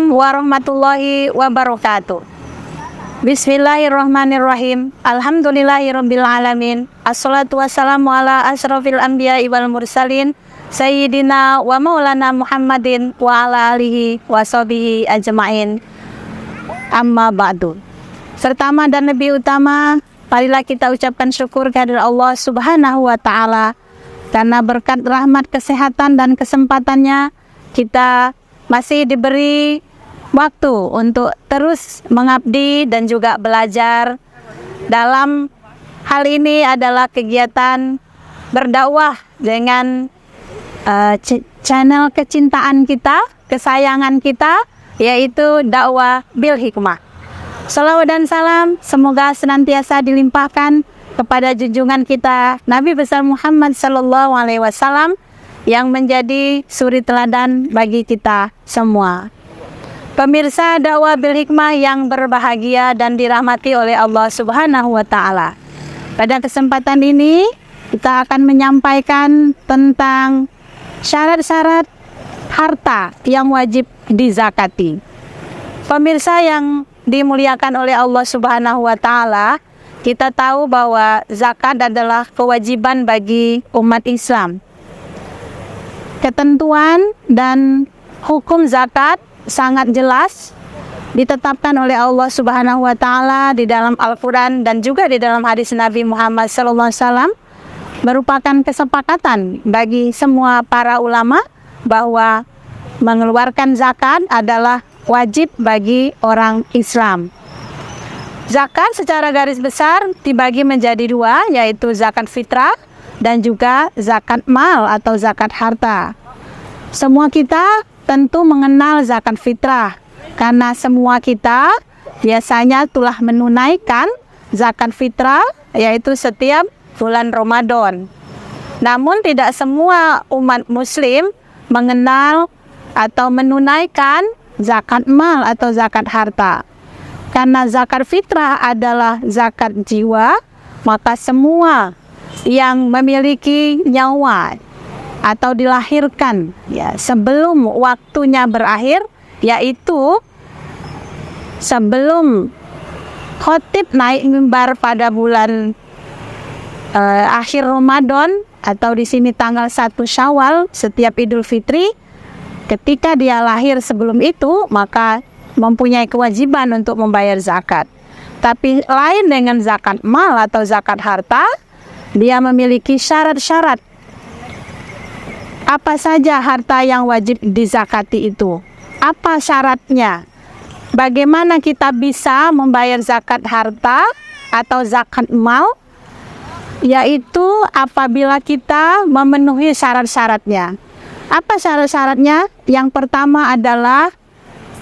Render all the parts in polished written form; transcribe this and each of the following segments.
Assalamualaikum warahmatullahi wabarakatuh. Bismillahirrahmanirrahim. Alhamdulillahirabbil alamin. Assalatu wassalamu ala asrofil anbiya'i wal mursalin Sayyidina wa maulana Muhammadin wa ala alihi wa sahbihi ajma'in. Amma ba'du. Pertama dan lebih utama, marilah kita ucapkan syukur kehadirat Allah Subhanahu wa taala karena berkat rahmat, kesehatan dan kesempatannya kita masih diberi waktu untuk terus mengabdi dan juga belajar. Dalam hal ini adalah kegiatan berdakwah dengan channel kecintaan kita, kesayangan kita, yaitu dakwah bil hikmah. Salawat dan salam semoga senantiasa dilimpahkan kepada junjungan kita Nabi besar Muhammad sallallahu alaihi wasallam yang menjadi suri teladan bagi kita semua. Pemirsa dakwah bil hikmah yang berbahagia dan dirahmati oleh Allah Subhanahu wa taala. Pada kesempatan ini kita akan menyampaikan tentang syarat-syarat harta yang wajib dizakati. Pemirsa yang dimuliakan oleh Allah Subhanahu wa taala, kita tahu bahwa zakat adalah kewajiban bagi umat Islam. Ketentuan dan hukum zakat sangat jelas ditetapkan oleh Allah Subhanahu wa taala di dalam Al-Qur'an dan juga di dalam hadis Nabi Muhammad sallallahu alaihi wasallam, merupakan kesepakatan bagi semua para ulama bahwa mengeluarkan zakat adalah wajib bagi orang Islam. Zakat secara garis besar dibagi menjadi dua, yaitu zakat fitrah dan juga zakat mal atau zakat harta. Semua kita tentu mengenal zakat fitrah karena semua kita biasanya telah menunaikan zakat fitrah, yaitu setiap bulan Ramadan. Namun tidak semua umat muslim mengenal atau menunaikan zakat mal atau zakat harta. Karena zakat fitrah adalah zakat jiwa, maka semua yang memiliki nyawa atau dilahirkan ya sebelum waktunya berakhir, yaitu sebelum khotib naik mimbar pada bulan akhir Ramadan atau di sini tanggal 1 Syawal setiap Idul Fitri, ketika dia lahir sebelum itu maka mempunyai kewajiban untuk membayar zakat. Tapi lain dengan zakat mal atau zakat harta, dia memiliki syarat-syarat. Apa saja harta yang wajib dizakati itu? Apa syaratnya? Bagaimana kita bisa membayar zakat harta atau zakat mal? Yaitu apabila kita memenuhi syarat-syaratnya. Apa syarat-syaratnya? Yang pertama adalah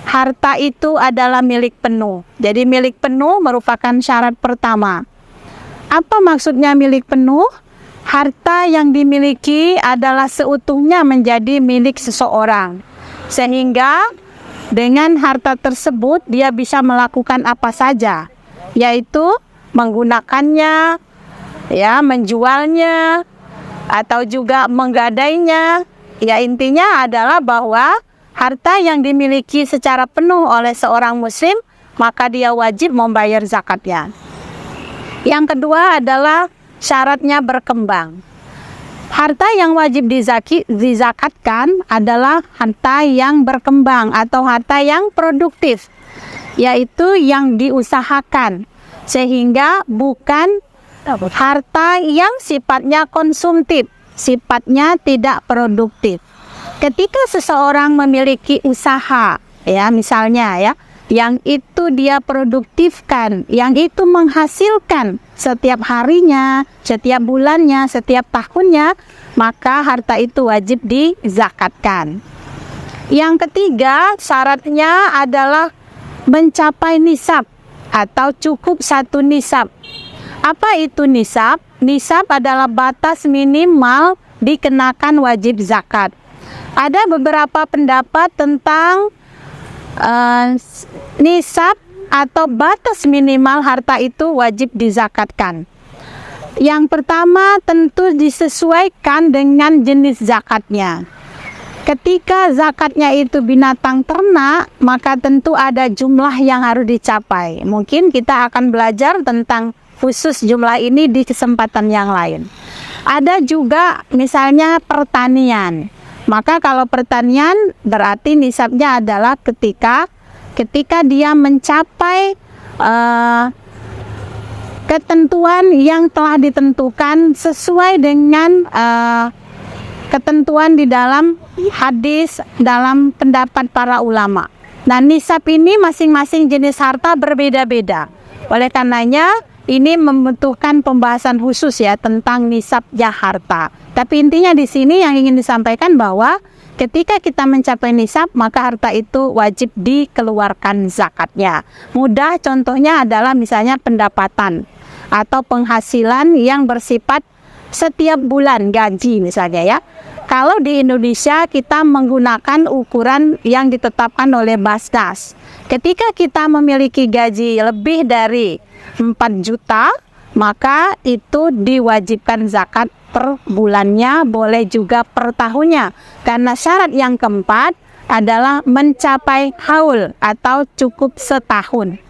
harta itu adalah milik penuh. Jadi milik penuh merupakan syarat pertama. Apa maksudnya milik penuh? Harta yang dimiliki adalah seutuhnya menjadi milik seseorang. Sehingga dengan harta tersebut dia bisa melakukan apa saja, yaitu menggunakannya, ya, menjualnya atau juga menggadainya. Ya, intinya adalah bahwa harta yang dimiliki secara penuh oleh seorang muslim, maka dia wajib membayar zakatnya. Yang kedua adalah syaratnya berkembang. Harta yang wajib dizakatkan adalah harta yang berkembang atau harta yang produktif, yaitu yang diusahakan, sehingga bukan harta yang sifatnya konsumtif, sifatnya tidak produktif. Ketika seseorang memiliki usaha, ya misalnya ya, yang itu dia produktifkan, yang itu menghasilkan setiap harinya, setiap bulannya, setiap tahunnya, maka harta itu wajib dizakatkan. Yang ketiga, syaratnya adalah mencapai nisab atau cukup 1 nisab. Apa itu nisab? Nisab adalah batas minimal dikenakan wajib zakat. Ada beberapa pendapat tentang nisab atau batas minimal harta itu wajib dizakatkan. Yang pertama tentu disesuaikan dengan jenis zakatnya. Ketika zakatnya itu binatang ternak, maka tentu ada jumlah yang harus dicapai. Mungkin kita akan belajar tentang khusus jumlah ini di kesempatan yang lain. Ada juga misalnya pertanian. Maka kalau pertanian berarti nisabnya adalah ketika dia mencapai ketentuan yang telah ditentukan sesuai dengan ketentuan di dalam hadis, dalam pendapat para ulama. Nah, nisab ini masing-masing jenis harta berbeda-beda. Oleh karenanya ini membutuhkan pembahasan khusus ya tentang nisabnya harta. Tapi intinya di sini yang ingin disampaikan bahwa ketika kita mencapai nisab, maka harta itu wajib dikeluarkan zakatnya. Mudah contohnya adalah misalnya pendapatan atau penghasilan yang bersifat setiap bulan, gaji misalnya ya. Kalau di Indonesia kita menggunakan ukuran yang ditetapkan oleh Basnas. Ketika kita memiliki gaji lebih dari 4 juta, maka itu diwajibkan zakat per bulannya, boleh juga per tahunnya. Karena syarat yang keempat adalah mencapai haul atau cukup setahun.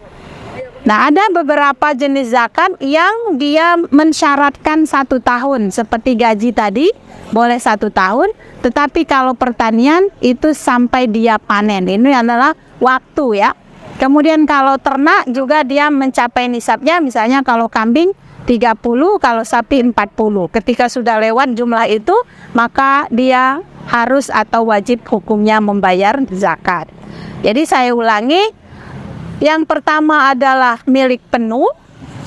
Nah, ada beberapa jenis zakat yang dia mensyaratkan 1 tahun, seperti gaji tadi, boleh 1 tahun, tetapi kalau pertanian itu sampai dia panen. Ini adalah waktu ya. Kemudian kalau ternak juga dia mencapai nisabnya, misalnya kalau kambing 30, kalau sapi 40. Ketika sudah lewat jumlah itu, maka dia harus atau wajib hukumnya membayar zakat. Jadi saya ulangi, yang pertama adalah milik penuh,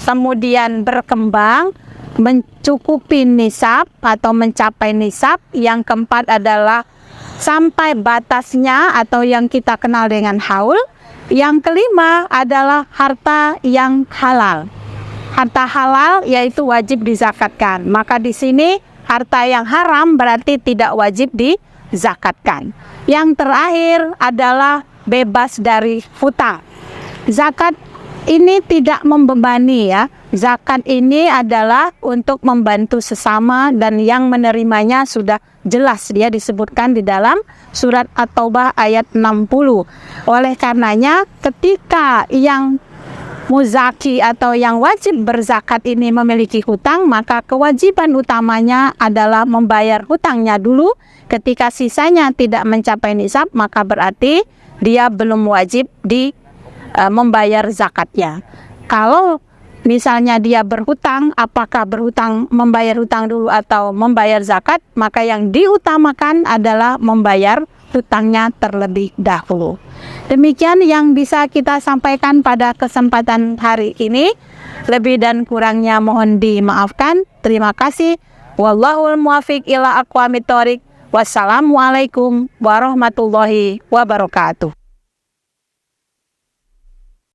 kemudian berkembang, mencukupi nisab atau mencapai nisab. Yang keempat adalah sampai batasnya atau yang kita kenal dengan haul. Yang kelima adalah harta yang halal. Harta halal yaitu wajib dizakatkan. Maka di sini harta yang haram berarti tidak wajib dizakatkan. Yang terakhir adalah bebas dari hutang. Zakat ini tidak membebani ya. Zakat ini adalah untuk membantu sesama dan yang menerimanya sudah jelas dia disebutkan di dalam surat At-Taubah ayat 60. Oleh karenanya ketika yang muzaki atau yang wajib berzakat ini memiliki hutang, maka kewajiban utamanya adalah membayar hutangnya dulu. Ketika sisanya tidak mencapai nisab, maka berarti dia belum wajib membayar zakatnya. Kalau misalnya dia berhutang, apakah berhutang membayar hutang dulu atau membayar zakat, maka yang diutamakan adalah membayar hutangnya terlebih dahulu. Demikian yang bisa kita sampaikan pada kesempatan hari ini. Lebih dan kurangnya mohon dimaafkan. Terima kasih. Wallahul muwaffiq ila aqwamit thoriq. Wassalamualaikum warahmatullahi wabarakatuh.